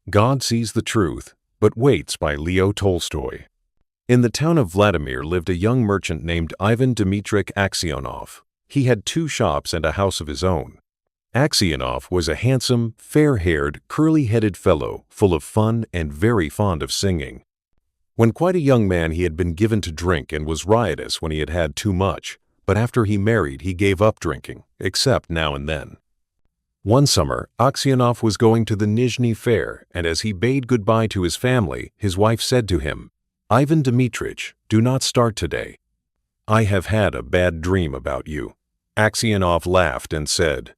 God Sees the Truth, but Waits by Leo Tolstoy. In the town of Vladimir lived a young merchant named Ivan Dmitritch Aksionov. He had 2 shops and a house of his own. Aksionov was a handsome, fair-haired, curly-headed fellow, full of fun and very fond of singing. When quite a young man he had been given to drink and was riotous when he had had too much, but after he married he gave up drinking, except now and then. One summer, Aksionov was going to the Nizhny Fair, and as he bade goodbye to his family, his wife said to him, "Ivan Dmitritch, do not start today. I have had a bad dream about you." Aksionov laughed and said,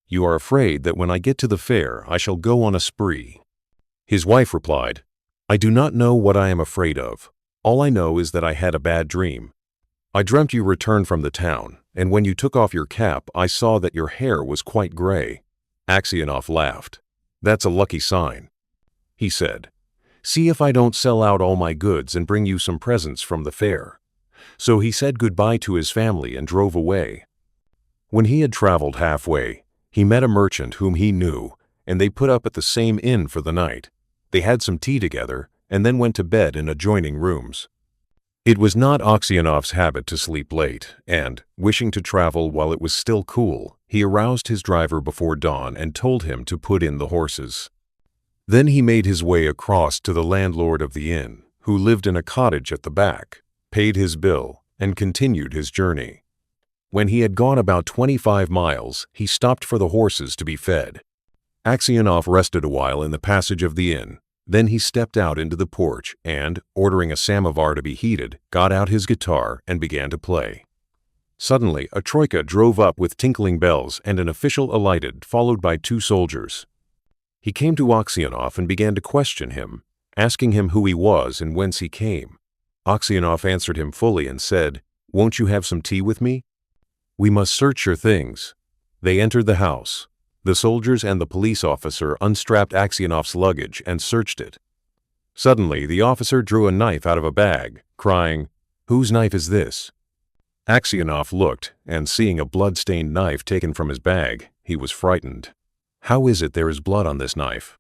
"You are afraid that when I get to the fair I shall go on a spree." His wife replied, "I do not know what I am afraid of. All I know is that I had a bad dream. I dreamt you returned from the town, and when you took off your cap I saw that your hair was quite gray." Aksionov laughed. "That's a lucky sign." He said, "See if I don't sell out all my goods and bring you some presents from the fair." So he said goodbye to his family and drove away. When he had traveled halfway, he met a merchant whom he knew, and they put up at the same inn for the night. They had some tea together, and then went to bed in adjoining rooms. It was not Aksionov's habit to sleep late, and, wishing to travel while it was still cool, he aroused his driver before dawn and told him to put in the horses. Then he made his way across to the landlord of the inn, who lived in a cottage at the back, paid his bill, and continued his journey. When he had gone about 25 miles, he stopped for the horses to be fed. Aksionov rested a while in the passage of the inn. Then he stepped out into the porch and, ordering a samovar to be heated, got out his guitar and began to play. Suddenly, a troika drove up with tinkling bells and an official alighted, followed by 2 soldiers. He came to Aksionov and began to question him, asking him who he was and whence he came. Aksionov answered him fully and said, "Won't you have some tea with me? We must search your things." They entered the house. The soldiers and the police officer unstrapped Aksionov's luggage and searched it. Suddenly, the officer drew a knife out of a bag, crying, "Whose knife is this?" Aksionov looked, and seeing a blood-stained knife taken from his bag, he was frightened. "How is it there is blood on this knife?"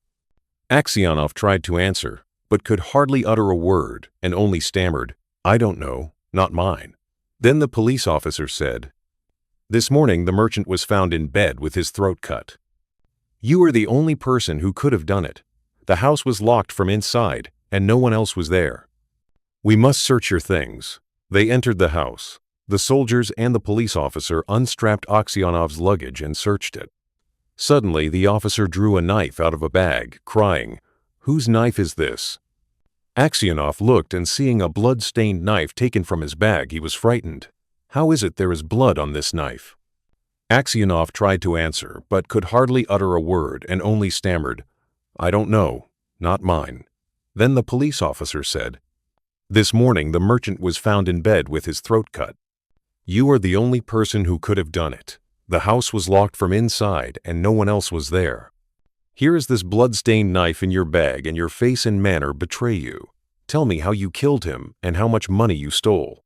Aksionov tried to answer, but could hardly utter a word, and only stammered, "I don't know, not mine." Then the police officer said, "This morning the merchant was found in bed with his throat cut. You are the only person who could have done it. The house was locked from inside, and no one else was there. We must search your things." They entered the house. The soldiers and the police officer unstrapped Aksionov's luggage and searched it. Suddenly the officer drew a knife out of a bag, crying, "Whose knife is this?" Aksionov looked, and seeing a blood-stained knife taken from his bag, he was frightened. "How is it there is blood on this knife?" Aksionov tried to answer, but could hardly utter a word and only stammered, "I don't know, not mine." Then the police officer said, "This morning the merchant was found in bed with his throat cut. You are the only person who could have done it. The house was locked from inside and no one else was there. Here is this blood-stained knife in your bag, and your face and manner betray you. Tell me how you killed him and how much money you stole."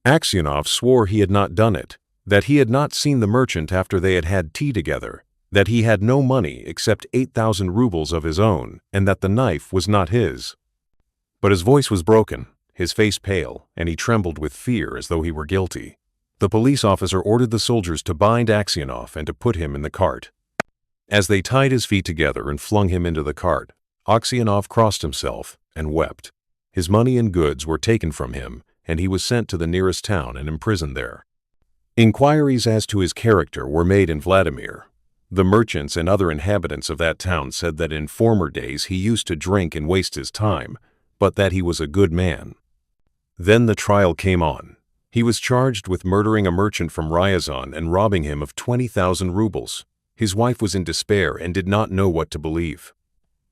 Aksionov swore he had not done it, that he had not seen the merchant after they had had tea together, that he had no money except 8,000 rubles of his own, and that the knife was not his. But his voice was broken, his face pale, and he trembled with fear as though he were guilty. The police officer ordered the soldiers to bind Aksionov and to put him in the cart. As they tied his feet together and flung him into the cart, Aksionov crossed himself and wept. His money and goods were taken from him, and he was sent to the nearest town and imprisoned there. Inquiries as to his character were made in Vladimir. The merchants and other inhabitants of that town said that in former days he used to drink and waste his time, but that he was a good man. Then the trial came on. He was charged with murdering a merchant from Ryazan and robbing him of 20,000 rubles. His wife was in despair and did not know what to believe.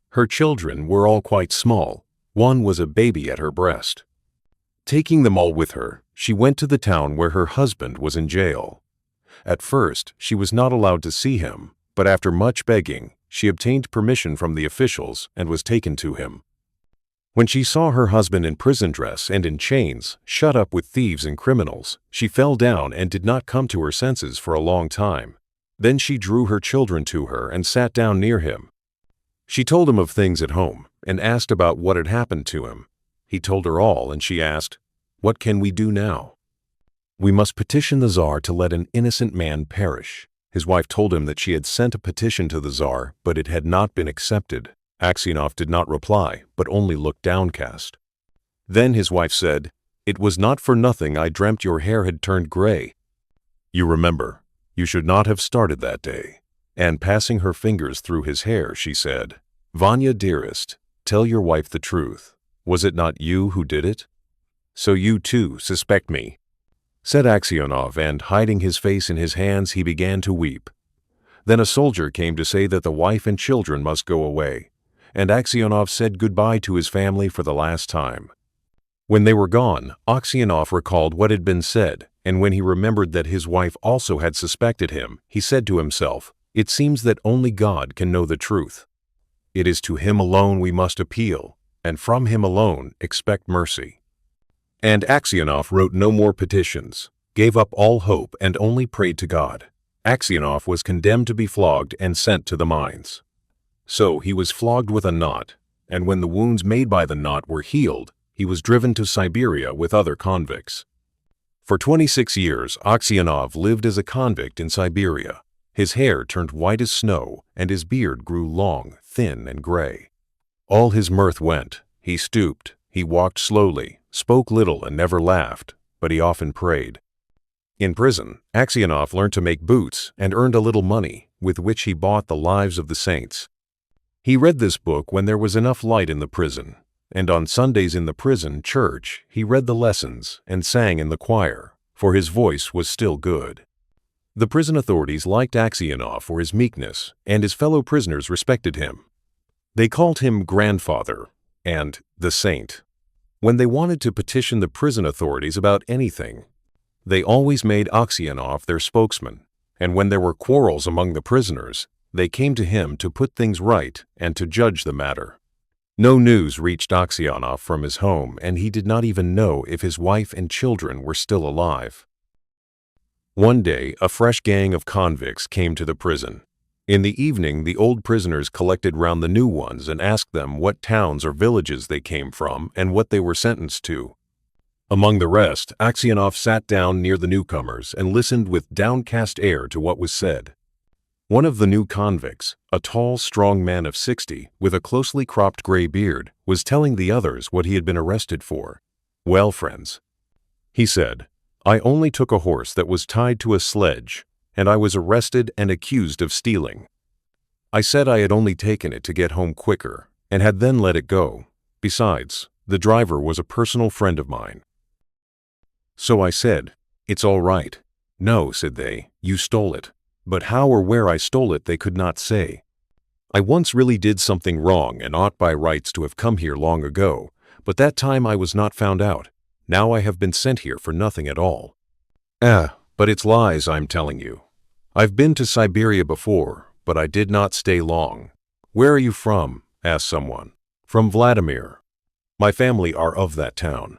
Her children were all quite small. One was a baby at her breast. Taking them all with her, she went to the town where her husband was in jail. At first, she was not allowed to see him, but after much begging, she obtained permission from the officials and was taken to him. When she saw her husband in prison dress and in chains, shut up with thieves and criminals, she fell down and did not come to her senses for a long time. Then she drew her children to her and sat down near him. She told him of things at home and asked about what had happened to him. He told her all, and she asked, "What can we do now?" "We must petition the Tsar to let an innocent man perish." His wife told him that she had sent a petition to the Tsar, but it had not been accepted. Aksionov did not reply, but only looked downcast. Then his wife said, "It was not for nothing I dreamt your hair had turned gray. You remember, you should not have started that day." And passing her fingers through his hair, she said, "Vanya, dearest, tell your wife the truth. Was it not you who did it? So you, too, suspect me," said Aksionov, and hiding his face in his hands, he began to weep. Then a soldier came to say that the wife and children must go away, and Aksionov said goodbye to his family for the last time. When they were gone, Aksionov recalled what had been said, and when he remembered that his wife also had suspected him, he said to himself, "It seems that only God can know the truth. It is to Him alone we must appeal, and from Him alone expect mercy." And Aksionov wrote no more petitions, gave up all hope, and only prayed to God. Aksionov was condemned to be flogged and sent to the mines. So he was flogged with a knot, and when the wounds made by the knot were healed, he was driven to Siberia with other convicts. For 26 years, Aksionov lived as a convict in Siberia. His hair turned white as snow, and his beard grew long, thin, and gray. All his mirth went. He stooped, he walked slowly, spoke little, and never laughed, but he often prayed. In prison, Aksionov learned to make boots and earned a little money, with which he bought the lives of the saints. He read this book when there was enough light in the prison, and on Sundays in the prison church he read the lessons and sang in the choir, for his voice was still good. The prison authorities liked Aksionov for his meekness, and his fellow prisoners respected him. They called him Grandfather and the Saint. When they wanted to petition the prison authorities about anything, they always made Aksionov their spokesman, and when there were quarrels among the prisoners, they came to him to put things right and to judge the matter. No news reached Aksionov from his home, and he did not even know if his wife and children were still alive. One day, a fresh gang of convicts came to the prison. In the evening, the old prisoners collected round the new ones and asked them what towns or villages they came from and what they were sentenced to. Among the rest, Aksionov sat down near the newcomers and listened with downcast air to what was said. One of the new convicts, a tall, strong man of 60, with a closely cropped gray beard, was telling the others what he had been arrested for. "Well, friends," he said, "I only took a horse that was tied to a sledge, and I was arrested and accused of stealing. I said I had only taken it to get home quicker, and had then let it go. Besides, the driver was a personal friend of mine. So I said, 'It's all right.' 'No,' said they, 'you stole it.' But how or where I stole it they could not say. I once really did something wrong and ought by rights to have come here long ago, but that time I was not found out. Now I have been sent here for nothing at all. But it's lies I'm telling you. I've been to Siberia before, but I did not stay long." "Where are you from?" asked someone. "From Vladimir. My family are of that town.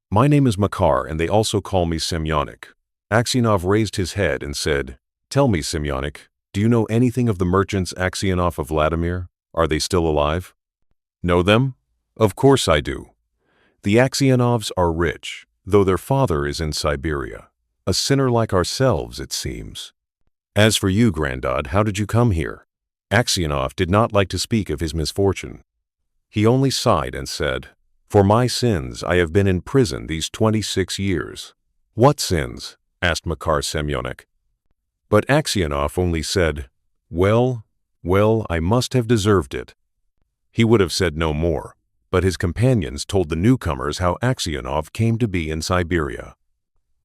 My name is Makar, and they also call me Semyonik." Aksionov raised his head and said, "Tell me, Semyonik, do you know anything of the merchants Aksionov of Vladimir? Are they still alive?" "Know them? Of course I do. The Aksionovs are rich, though their father is in Siberia. A sinner like ourselves, it seems. As for you, Grandad, how did you come here?" Aksionov did not like to speak of his misfortune. He only sighed and said, "For my sins I have been in prison these 26 years. "What sins?" asked Makar Semyonik. But Aksionov only said, well, I must have deserved it." He would have said no more, but his companions told the newcomers how Aksionov came to be in Siberia,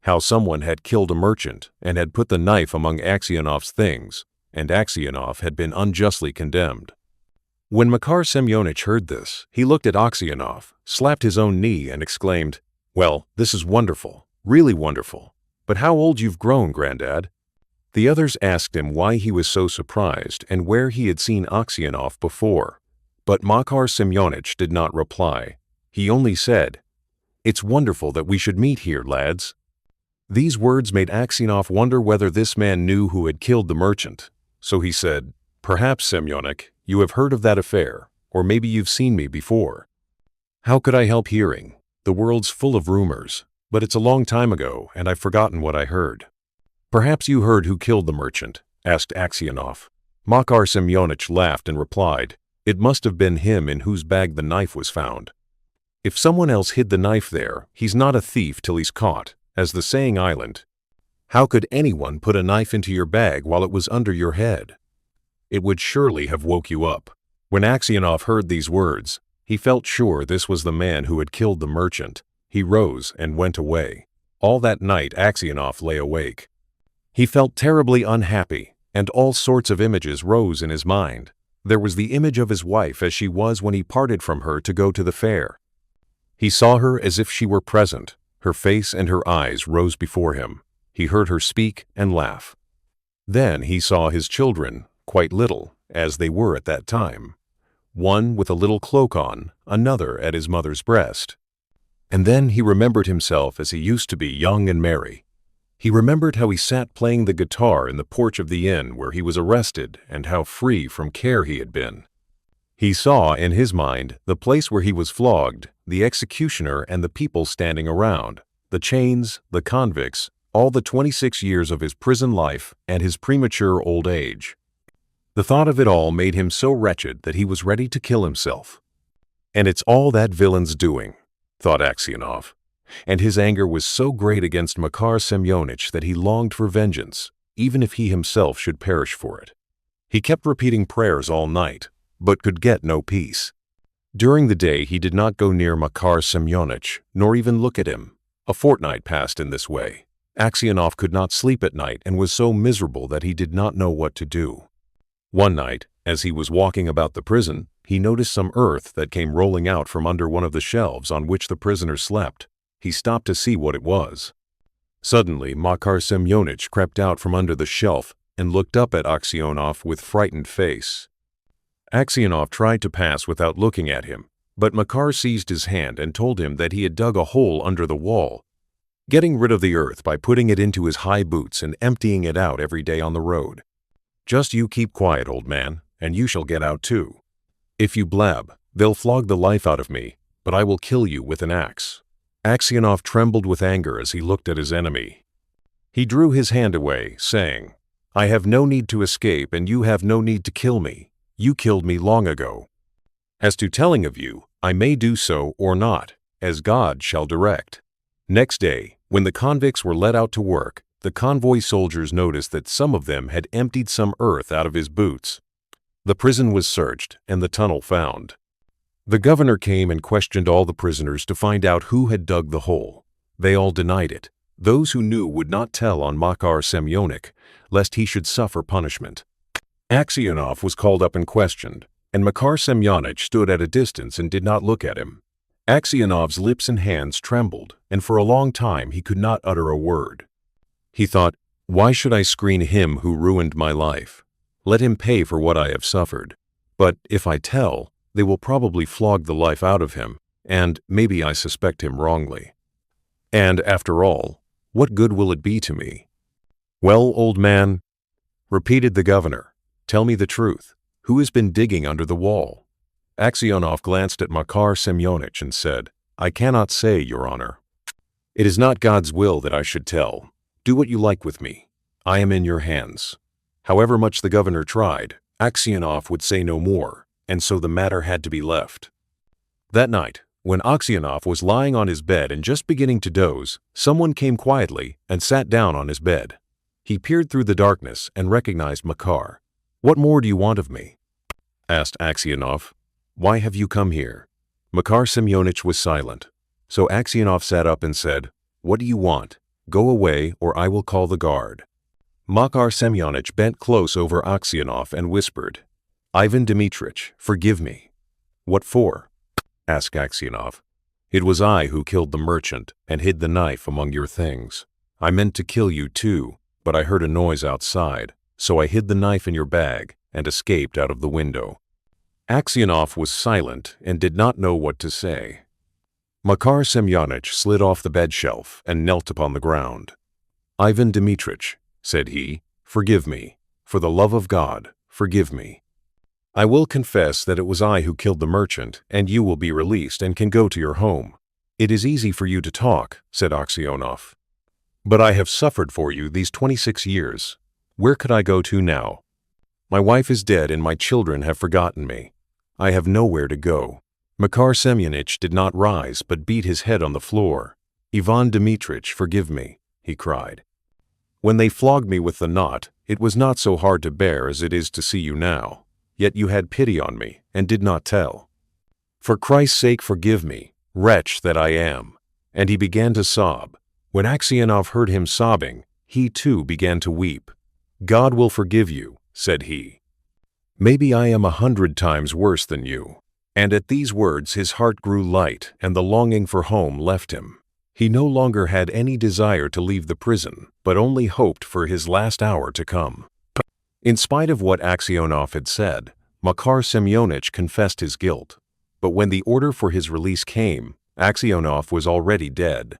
how someone had killed a merchant and had put the knife among Aksionov's things, and Aksionov had been unjustly condemned. When Makar Semyonich heard this, he looked at Aksionov, slapped his own knee, and exclaimed, "Well, this is wonderful, really wonderful. But how old you've grown, Grandad." The others asked him why he was so surprised and where he had seen Aksionov before, but Makar Semyonich did not reply. He only said, "It's wonderful that we should meet here, lads." These words made Aksionov wonder whether this man knew who had killed the merchant, so he said, Perhaps, Semyonich, you have heard of that affair, or maybe you've seen me before. How could I help hearing? The world's full of rumors, but it's a long time ago, and I've forgotten what I heard. Perhaps you heard who killed the merchant, asked Aksionov. Makar Semyonich laughed and replied, it must have been him in whose bag the knife was found. If someone else hid the knife there, he's not a thief till he's caught, as the saying island. How could anyone put a knife into your bag while it was under your head? It would surely have woke you up. When Aksionov heard these words, he felt sure this was the man who had killed the merchant. He rose and went away. All that night Aksionov lay awake. He felt terribly unhappy, and all sorts of images rose in his mind. There was the image of his wife as she was when he parted from her to go to the fair. He saw her as if she were present. Her face and her eyes rose before him. He heard her speak and laugh. Then he saw his children, quite little, as they were at that time. One with a little cloak on, another at his mother's breast. And then he remembered himself as he used to be young and merry. He remembered how he sat playing the guitar in the porch of the inn where he was arrested and how free from care he had been. He saw in his mind the place where he was flogged, the executioner and the people standing around, the chains, the convicts, all the 26 years of his prison life and his premature old age. The thought of it all made him so wretched that he was ready to kill himself. And it's all that villain's doing, thought Aksionov. And his anger was so great against Makar Semyonich that he longed for vengeance, even if he himself should perish for it. He kept repeating prayers all night, but could get no peace. During the day he did not go near Makar Semyonich, nor even look at him. A fortnight passed in this way. Aksionov could not sleep at night and was so miserable that he did not know what to do. One night, as he was walking about the prison, he noticed some earth that came rolling out from under one of the shelves on which the prisoners slept. He stopped to see what it was. Suddenly, Makar Semyonich crept out from under the shelf and looked up at Aksionov with frightened face. Aksionov tried to pass without looking at him, but Makar seized his hand and told him that he had dug a hole under the wall, getting rid of the earth by putting it into his high boots and emptying it out every day on the road. Just you keep quiet, old man, and you shall get out too. If you blab, they'll flog the life out of me, but I will kill you with an axe. Aksionov trembled with anger as he looked at his enemy. He drew his hand away, saying, I have no need to escape and you have no need to kill me. You killed me long ago. As to telling of you, I may do so or not, as God shall direct. Next day, when the convicts were let out to work, the convoy soldiers noticed that some of them had emptied some earth out of his boots. The prison was searched and the tunnel found. The governor came and questioned all the prisoners to find out who had dug the hole. They all denied it. Those who knew would not tell on Makar Semyonich, lest he should suffer punishment. Aksionov was called up and questioned, and Makar Semyonich stood at a distance and did not look at him. Aksionov's lips and hands trembled, and for a long time he could not utter a word. He thought, why should I screen him who ruined my life? Let him pay for what I have suffered. But if I tell, they will probably flog the life out of him, and maybe I suspect him wrongly. And after all, what good will it be to me? Well, old man, repeated the governor, tell me the truth. Who has been digging under the wall? Aksionov glanced at Makar Semyonich and said, I cannot say, Your Honor. It is not God's will that I should tell. Do what you like with me. I am in your hands. However much the governor tried, Aksionov would say no more, and so the matter had to be left. That night, when Aksionov was lying on his bed and just beginning to doze, someone came quietly and sat down on his bed. He peered through the darkness and recognized Makar. What more do you want of me? Asked Aksionov. Why have you come here? Makar Semyonich was silent. So Aksionov sat up and said, What do you want? Go away or I will call the guard. Makar Semyonich bent close over Aksionov and whispered, Ivan Dmitrich, forgive me. What for? Asked Aksionov. It was I who killed the merchant and hid the knife among your things. I meant to kill you too, but I heard a noise outside, so I hid the knife in your bag and escaped out of the window. Aksionov was silent and did not know what to say. Makar Semyonich slid off the bed shelf and knelt upon the ground. Ivan Dmitrich, said he, forgive me. For the love of God, forgive me. I will confess that it was I who killed the merchant, and you will be released and can go to your home. It is easy for you to talk, said Aksionov. But I have suffered for you these 26 years. Where could I go to now? My wife is dead and my children have forgotten me. I have nowhere to go. Makar Semyonich did not rise but beat his head on the floor. Ivan Dmitrich, forgive me, he cried. When they flogged me with the knot, it was not so hard to bear as it is to see you now. Yet you had pity on me and did not tell. For Christ's sake forgive me, wretch that I am. And he began to sob. When Aksionov heard him sobbing, he too began to weep. God will forgive you, said he. Maybe I am 100 times worse than you. And at these words his heart grew light and the longing for home left him. He no longer had any desire to leave the prison, but only hoped for his last hour to come. In spite of what Aksionov had said, Makar Semyonich confessed his guilt. But when the order for his release came, Aksionov was already dead.